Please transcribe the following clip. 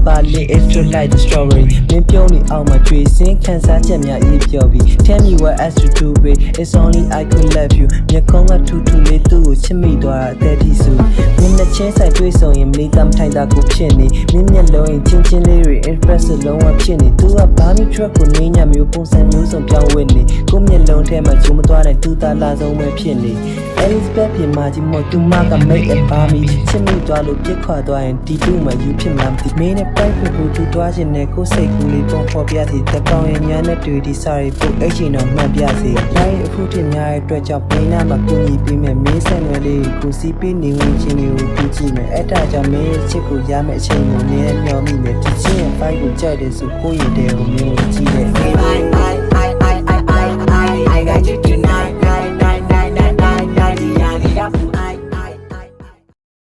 Bali extra like the strawberry မင်းပြုံးနေအောင်မှာကြွေစင်းခန်းစားချက်များအေးပြောပြီး Tell me what else to do babe It's only I could love you မျက်ခုံးကထူထူလေးသူ့ကိုချစ်မိသွားတာတဲ့ဒီစုမင်းနဲ့ချင်းဆိုင်တွေ့ဆုံရင်မလေးသားမထိုင်တာကိုဖြစ်နေမင်းမျက်လုံးရင်ချင်းချင်းလေးတွေ impress လုံးဝဖြစ်နေသူကဘာမီ truck ကိုနေညမျိုးပုံစံမျိုးစုံပြောင်းဝင်နေကိုမျက်လုံးထဲမှာဂျုံမသွားတဲ့သူသားလာဆုံးပဲဖြစ်နေ Elizabeth ပြင်မာကြီးမို့သူမကမိတ်အပါမီချစ်မိသွားလို့ပြစ်ခွာသွားရင်ဒီတူမှယူဖြစ်မှာမသိမင်းနဲ့ private ကိုသူတွားခြင်းနဲ့ကိုစိတ်ကူးလေးပုံဖော်ပြစီတပောင်ရင်ညာနဲ့တွေ့ဒီစာရီပို့အိတ်ချင်တော့မှတ်ပြစီနိုင်အခုထင်များတဲ့အတွက်ကြောင့်ပိန်းနာမှာကိုကြီးပြီးမဲ့မင်းဆက်နွယ်လေးကိုစီးပြီးနေဝင်ချင်းတွေကိုပြကြည့်မယ်အဲ့ဒါကြောင့်မင်းချစ်ကိုရမယ့်အချိန်ကိုနည်းမျောမိမယ်ဒီချင်းရဲ့ fight ကိုကြိုက်တယ်ဆိုကိုယ့်ရဲ့တဲကိုမင်းကိုကြည့်တယ်